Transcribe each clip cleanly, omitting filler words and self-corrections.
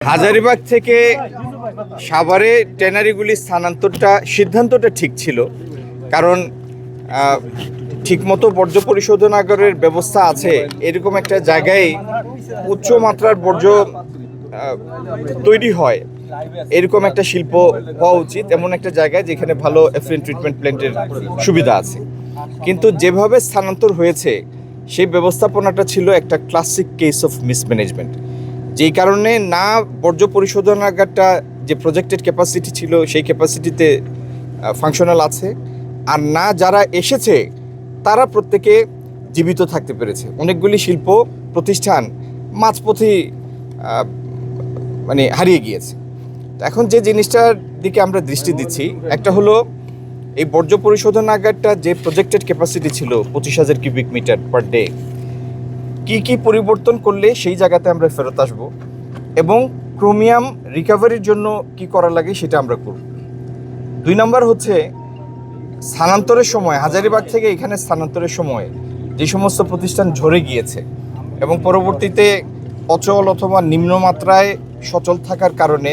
হাজারীবাগ থেকে সাভারে ট্যানারিগুলি স্থানান্তরটা সিদ্ধান্তটা ঠিক ছিল, কারণ ঠিকমতো বর্জ্য পরিশোধনাগারের ব্যবস্থা আছে এরকম একটা জায়গায় উচ্চ মাত্রার বর্জ্য তৈরি হয়, এরকম একটা শিল্প হওয়া উচিত, এমন একটা জায়গায় যেখানে ভালো এফলুয়েন্ট ট্রিটমেন্ট প্ল্যান্টের সুবিধা আছে। কিন্তু যেভাবে স্থানান্তর হয়েছে সেই ব্যবস্থাপনাটা ছিল একটা ক্লাসিক কেস অফ মিসম্যানেজমেন্ট, যেই কারণে না বর্জ্য পরিশোধনাগারটা যে প্রজেক্টেড ক্যাপাসিটি ছিল সেই ক্যাপাসিটিতে ফাংশনাল আছে, আর না যারা এসেছে তারা প্রত্যেকে জীবিত থাকতে পেরেছে। অনেকগুলি শিল্প প্রতিষ্ঠান মাঝপথে হারিয়ে গিয়েছে। এখন যে জিনিসটার দিকে আমরা দৃষ্টি দিচ্ছি, একটা হলো এই বর্জ্য পরিশোধনাগারটা যে প্রজেক্টেড ক্যাপাসিটি ছিল 25,000 কিউবিক মিটার পার ডে, কি পরিবর্তন করলে সেই জায়গাতে আমরা ফেরত আসবো এবং ক্রোমিয়াম রিকভারির জন্য কি করা লাগে সেটা আমরা করব। 2 নম্বর হচ্ছে স্থানান্তরের সময়, হাজারীবাগ থেকে এখানে স্থানান্তরের সময় যে সমস্ত প্রতিষ্ঠান ঝরে গিয়েছে এবং পরবর্তীতে অচল অথবা নিম্নমাত্রায় সচল থাকার কারণে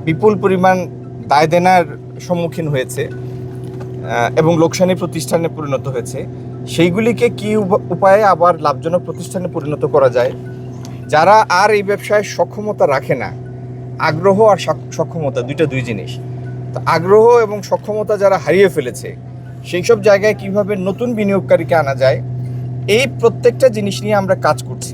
বিপুল পরিমাণ দায় দেনার সম্মুখীন হয়েছে এবং লোকসানি প্রতিষ্ঠানে পরিণত হয়েছে, সেইগুলিকে কি উপায়ে আবার লাভজনক প্রতিষ্ঠানে পরিণত করা যায়। যারা আর এই ব্যবসায় সক্ষমতা রাখে না, আগ্রহ আর সক্ষমতা দুই জিনিস, তো আগ্রহ এবং সক্ষমতা যারা হারিয়ে ফেলেছে সেই সব জায়গায় কিভাবে নতুন বিনিয়োগকারীকে আনা যায়, এই প্রত্যেকটা জিনিস নিয়ে আমরা কাজ করছি।